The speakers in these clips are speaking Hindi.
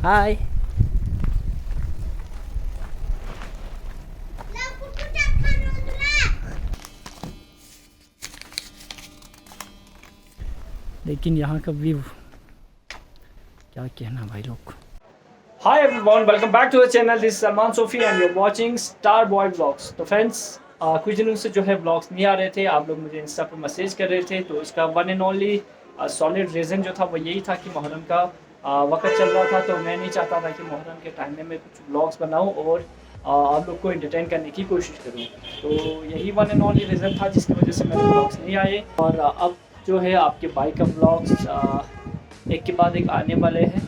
हाय। लेकिन यहाँ का व्यू क्या कहना भाई लोग। Hi everyone, welcome back to the channel. This is Salman Sofi and you're watching Star Boy Vlogs. तो फ्रेंड्स कुछ दिनों से जो है व्लॉग्स नहीं आ रहे थे, आप लोग मुझे इंस्टा पर मैसेज कर रहे थे, तो इसका one and only solid reason जो था वो यही था कि मुहर्रम का वक्त चल रहा था, तो मैं नहीं चाहता था कि मुहर्रम के टाइम में मैं कुछ व्लॉग्स बनाऊं और आप लोग को एंटरटेन करने की कोशिश करूं। तो यही वन एंड ओनली रीज़न था जिसकी वजह से मेरे व्लॉग्स नहीं आए। और अब जो है आपके बाइक का व्लॉग्स एक के बाद एक आने वाले हैं।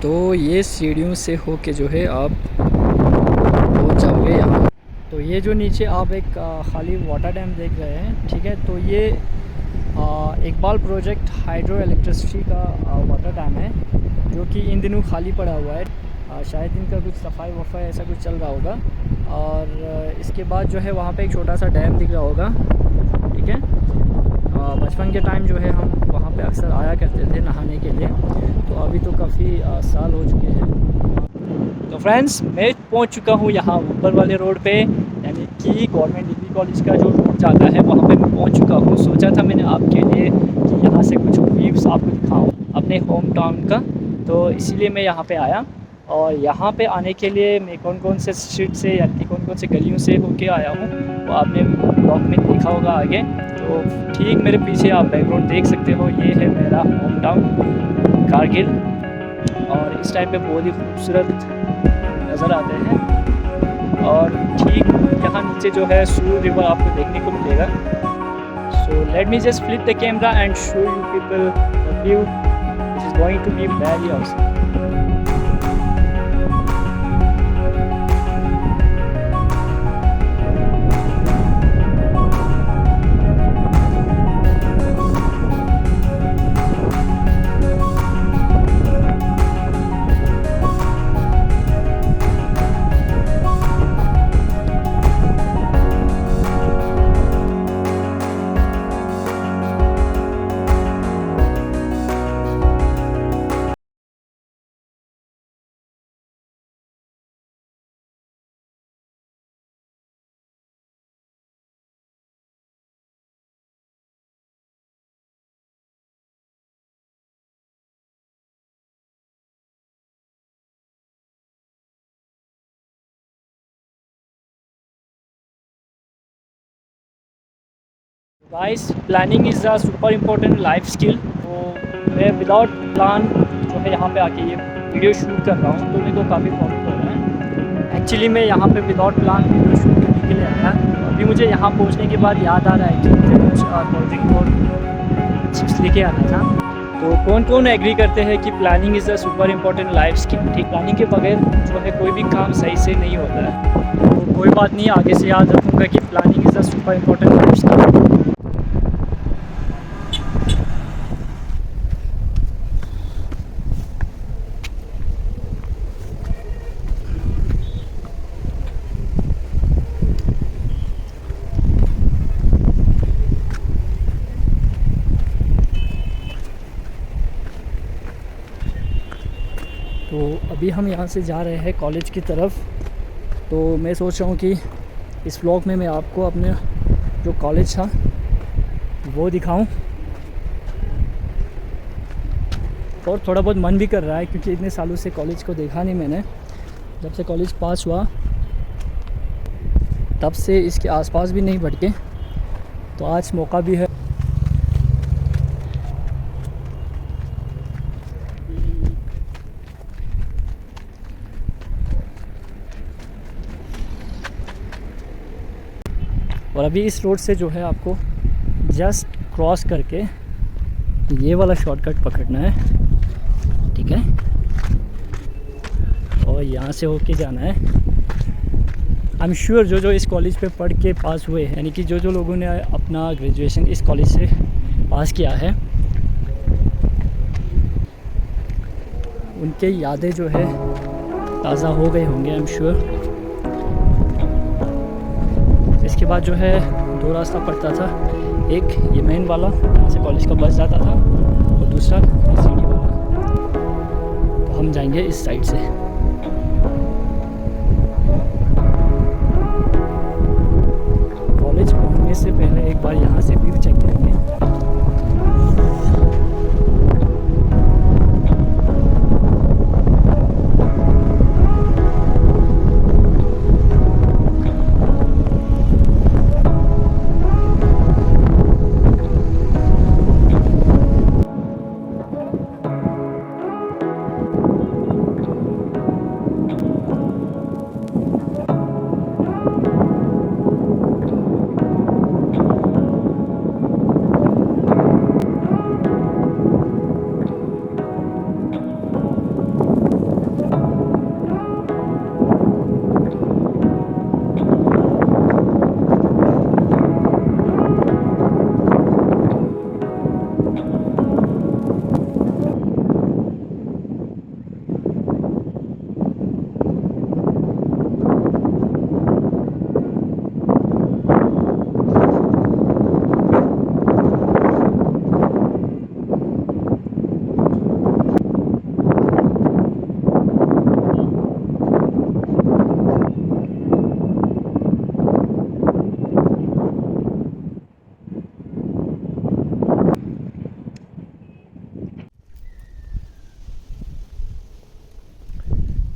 तो ये सीढ़ियों से होके जो है आप पहुंच जाओगे यहाँ। तो ये जो नीचे आप एक खाली वाटर डैम देख रहे हैं, ठीक है, तो ये इकबाल प्रोजेक्ट हाइड्रो इलेक्ट्रिसिटी का वाटर डैम है जो कि इन दिनों खाली पड़ा हुआ है। शायद इनका कुछ सफाई वफाई ऐसा कुछ चल रहा होगा। और इसके बाद जो है वहाँ पे एक छोटा सा डैम दिख रहा होगा, ठीक है। बचपन के टाइम जो है हम वहाँ पे अक्सर आया करते थे नहाने के लिए, तो अभी तो काफ़ी साल हो चुके हैं। तो फ्रेंड्स मैं पहुँच चुका हूँ यहाँ ऊपर वाले रोड पे, यानी कि गवर्नमेंट डिग्री कॉलेज का जो रोड जाता है वहाँ पे मैं पहुँच चुका हूँ। सोचा था मैंने आपके लिए कि यहाँ से कुछ व्यूज़ आपको दिखाऊँ अपने होम टाउन का, तो इसीलिए मैं यहाँ पर आया। और यहाँ पे आने के लिए मैं कौन कौन से स्ट्रीट से यानी कौन कौन से गलियों से होके आया हूँ वो आपने ब्लॉग में देखा होगा आगे। तो ठीक मेरे पीछे आप बैकग्राउंड देख सकते हो, ये है मेरा होम टाउन कारगिल। और इस टाइम पे बहुत ही खूबसूरत नज़र आते हैं। और ठीक यहाँ नीचे जो है सूर रिवर आपको देखने को मिलेगा। So let me just flip the camera and show you people the view which is going to be very awesome. Guys planning is a super important life skill. तो मैं विदाउट प्लान जो है यहाँ पे आके ये वीडियो शूट कर रहा हूँ, तो मेरे को काफ़ी प्रॉब्लम हो रहा है। एक्चुअली मैं यहाँ पे विदाउट प्लान वीडियो शूट करने के लिए आया, अभी मुझे यहाँ पहुँचने के बाद याद आ रहा है कि मुझे कुछ कोल्ड ड्रिंक और चिप्स लेके आना था। तो कौन कौन एग्री करते हैं कि planning is a super important life skill. ठीक, प्लानिंग के बगैर जो है कोई भी काम सही से नहीं होता है। तो कोई बात नहीं, आगे से याद रखूँगा कि planning is a super important life skill. तो अभी हम यहाँ से जा रहे हैं कॉलेज की तरफ। तो मैं सोच रहा हूँ कि इस व्लॉग में मैं आपको अपने जो कॉलेज था वो दिखाऊं, और थोड़ा बहुत मन भी कर रहा है क्योंकि इतने सालों से कॉलेज को देखा नहीं मैंने। जब से कॉलेज पास हुआ तब से इसके आसपास भी नहीं भटके, तो आज मौका भी है। और अभी इस रोड से जो है आपको जस्ट क्रॉस करके ये वाला शॉर्टकट पकड़ना है, ठीक है, और यहाँ से होके जाना है। आई एम श्योर जो इस कॉलेज पे पढ़ के पास हुए हैं, यानी कि जो लोगों ने अपना ग्रेजुएशन इस कॉलेज से पास किया है, उनके यादें जो है ताज़ा हो गए होंगे, आई एम श्योर। इसके बाद जो है दो रास्ता पड़ता था, एक ये मेन वाला यहाँ से कॉलेज का बस जाता था, और दूसरा सीढ़ी वाला। तो हम जाएंगे इस साइड से। कॉलेज पहुँचने से पहले एक बार यहाँ से व्यू चेक करेंगे।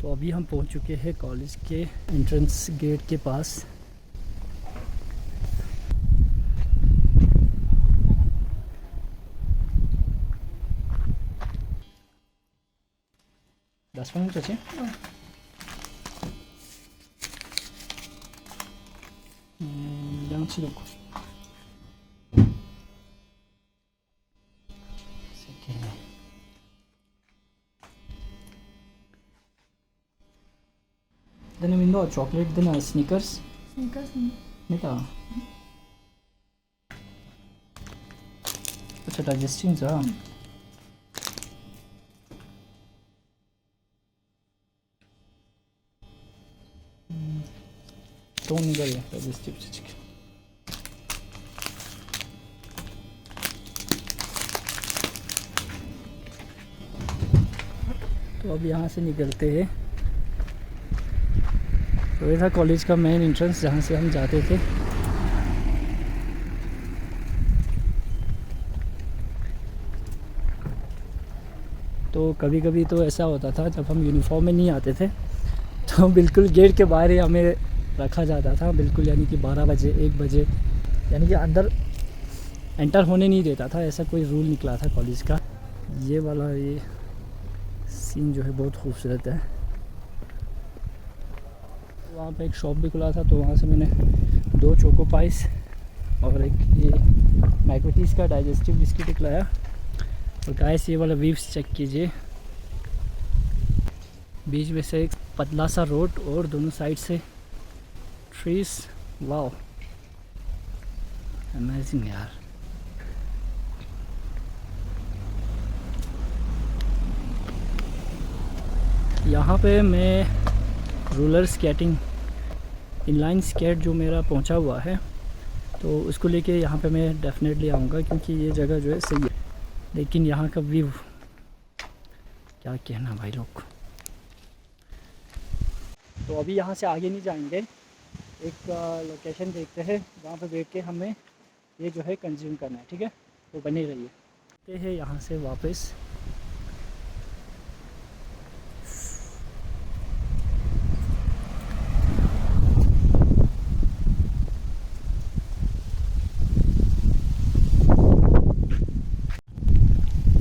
तो अभी हम पहुंच चुके हैं कॉलेज के एंट्रेंस गेट के पास। दस मिनट अच्छे 양치놓고 Then we know chocolate, then Snickers. Snickers. Nita. अच्छा डाइजेस्टिंग जा तो निकल गया डाइजेस्टिव चिकन। तो अब यहाँ से निकलते हैं। तो ये था कॉलेज का मेन एंट्रेंस जहाँ से हम जाते थे। तो कभी कभी तो ऐसा होता था जब हम यूनिफॉर्म में नहीं आते थे तो बिल्कुल गेट के बाहर ही हमें रखा जाता था, बिल्कुल यानी कि 12 बजे 1 बजे यानी कि अंदर एंटर होने नहीं देता था, ऐसा कोई रूल निकला था कॉलेज का। ये वाला ये सीन जो है बहुत खूबसूरत है। वहाँ पे एक शॉप भी खुला था तो वहाँ से मैंने 2 चोको पाइस और एक ये मैकविटीज़ का डाइजेस्टिव बिस्किट एक लाया। और गाइस ये वाला व्यूज़ चेक कीजिए, बीच में से एक पतला सा रोड और दोनों साइड से ट्रीज। वाओ अमेजिंग यार। यहाँ पे मैं रोलर स्केटिंग इनलाइन स्केट जो मेरा पहुँचा हुआ है, तो उसको लेके यहाँ पे मैं डेफिनेटली आऊँगा, क्योंकि ये जगह जो है सही है। लेकिन यहाँ का व्यू क्या कहना भाई लोग। तो अभी यहाँ से आगे नहीं जाएंगे, एक लोकेशन देखते हैं जहाँ पे बैठ के हमें ये जो है कंज्यूम करना है, ठीक है। तो बने रहिए। ये है यहाँ से वापस।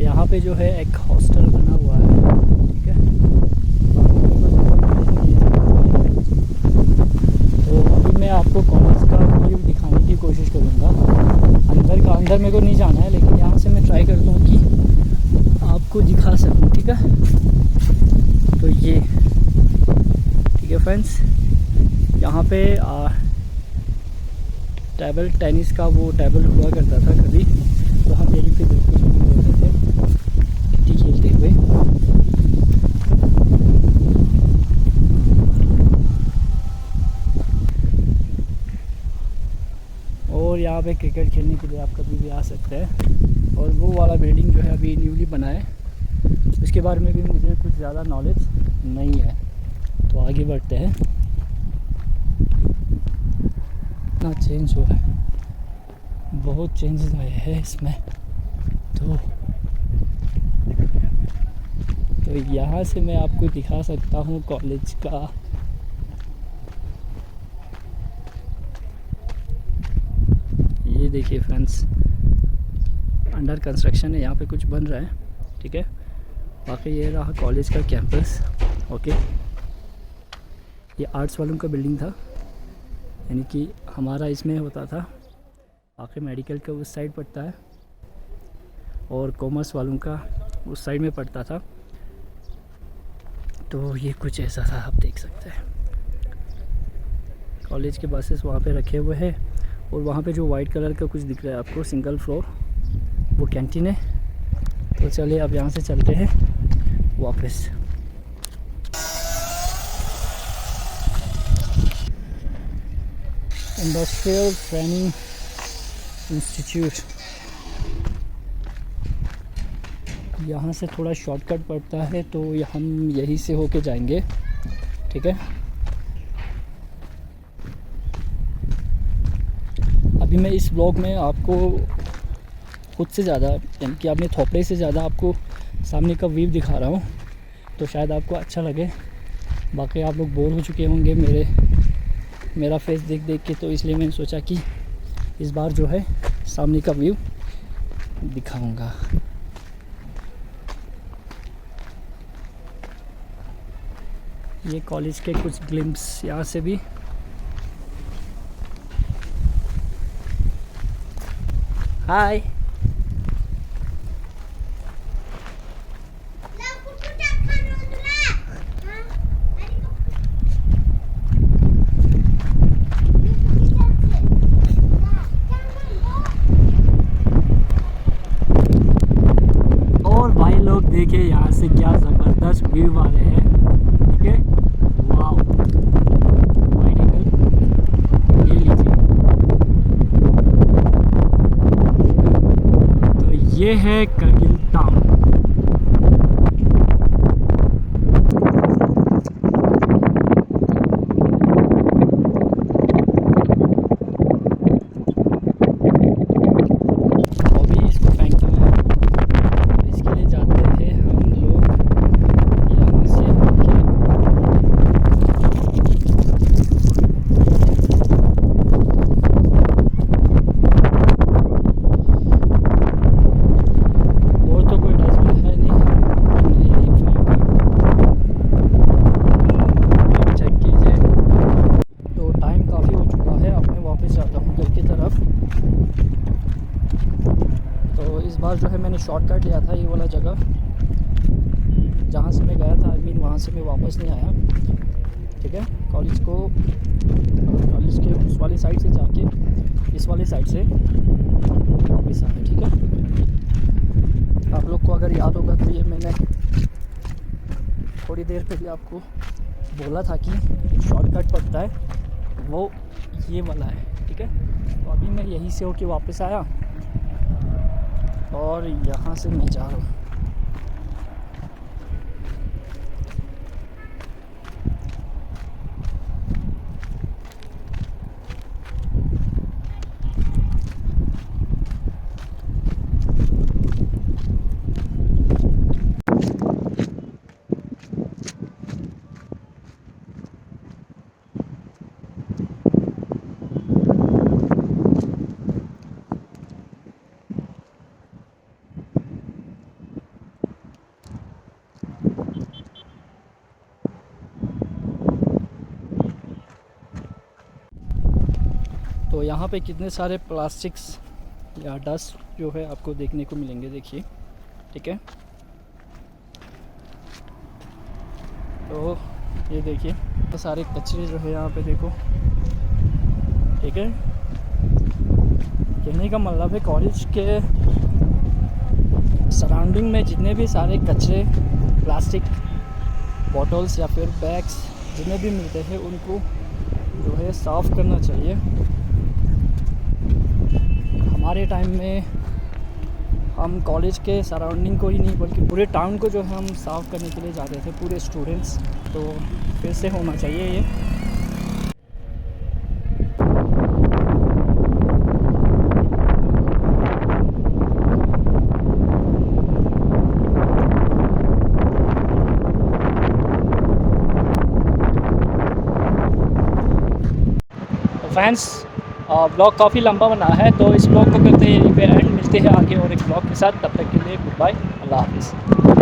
यहाँ पे जो है एक हॉस्टल बना हुआ है, ठीक है। तो अभी मैं आपको कॉलेज का व्यू दिखाने की कोशिश करूँगा। अंदर मेरे को नहीं जाना है, लेकिन यहाँ से मैं ट्राई करता हूँ कि आपको दिखा सकूँ, ठीक है। तो ये ठीक है फ्रेंड्स, यहाँ पे टेबल टेनिस का वो टेबल हुआ करता था कभी, तो हम यहीं पे बिल्कुल होते थे खेलते हुए। और यहाँ पे क्रिकेट खेलने के लिए आप कभी भी आ सकते हैं। और वो वाला बिल्डिंग जो है अभी न्यूली बना है, उसके बारे में भी मुझे कुछ ज़्यादा नॉलेज नहीं है। तो आगे बढ़ते हैं। इतना चेंज हुआ है, बहुत चेंजेस आए हैं इसमें। तो यहाँ से मैं आपको दिखा सकता हूँ कॉलेज का। ये देखिए फ्रेंड्स, अंडर कंस्ट्रक्शन है, यहाँ पे कुछ बन रहा है, ठीक है। बाकी ये रहा कॉलेज का कैंपस। ओके, ये आर्ट्स वालों का बिल्डिंग था, यानी कि हमारा इसमें होता था। बाकी मेडिकल का उस साइड पड़ता है और कॉमर्स वालों का उस साइड में पड़ता था। तो ये कुछ ऐसा था, आप देख सकते हैं। कॉलेज के बसेस वहाँ पे रखे हुए हैं। और वहाँ पे जो वाइट कलर का कुछ दिख रहा है आपको, सिंगल फ्लोर, वो कैंटीन है। तो चलिए अब यहाँ से चलते हैं वापस। इंडस्ट्रियल ट्रेनिंग इंस्टीट्यूट, यहाँ से थोड़ा शॉर्टकट पड़ता है, तो हम यहीं से होके जाएंगे, ठीक है। अभी मैं इस ब्लॉग में आपको खुद से ज़्यादा, यानी कि अपने थोपड़े से ज़्यादा आपको सामने का व्यू दिखा रहा हूँ, तो शायद आपको अच्छा लगे। बाकी आप लोग बोर हो चुके होंगे मेरा फेस देख देख के, तो इसलिए मैंने सोचा कि इस बार जो है सामने का व्यू दिखाऊंगा। ये कॉलेज के कुछ ग्लिम्स यहाँ से भी। हाय, और भाई लोग देखिए यहाँ से क्या ज़बरदस्त व्यू आ रहे हैं, ठीक है। वाओ, वाइड एंगल ये लीजिए। तो ये है करगिल टाउन। शॉर्टकट लिया था, ये वाला जगह जहाँ से मैं गया था, आई मीन वहाँ से मैं वापस नहीं आया। ठीक है, कॉलेज के उस वाली साइड से जाके इस वाली साइड से वापस आया। ठीक है, आप लोग को अगर याद होगा तो ये मैंने थोड़ी देर पहले आपको बोला था कि शॉर्टकट पड़ता है, वो ये वाला है। ठीक है, तो अभी मैं यहीं से होके वापस आया और यहाँ से मैं जा रहा हूँ। तो यहाँ पे कितने सारे प्लास्टिक्स या डस्ट जो है आपको देखने को मिलेंगे, देखिए। ठीक है, तो ये देखिए तो सारे कचरे जो है यहाँ पे देखो। ठीक है, कहने का मतलब है कॉलेज के सराउंडिंग में जितने भी सारे कचरे, प्लास्टिक बॉटल्स या फिर बैग्स जितने भी मिलते हैं उनको जो है साफ़ करना चाहिए। हमारे टाइम में हम कॉलेज के सराउंडिंग को ही नहीं बल्कि पूरे टाउन को जो है हम साफ़ करने के लिए जाते थे, पूरे स्टूडेंट्स। तो फिर से होना चाहिए ये। फ्रेंड्स, ब्लॉग काफ़ी लंबा बना है तो इस ब्लॉग को करते हैं यहीं पे एंड। मिलते हैं आगे और एक ब्लॉग के साथ, तब तक के लिए गुड बाय, अल्लाह हाफिज़।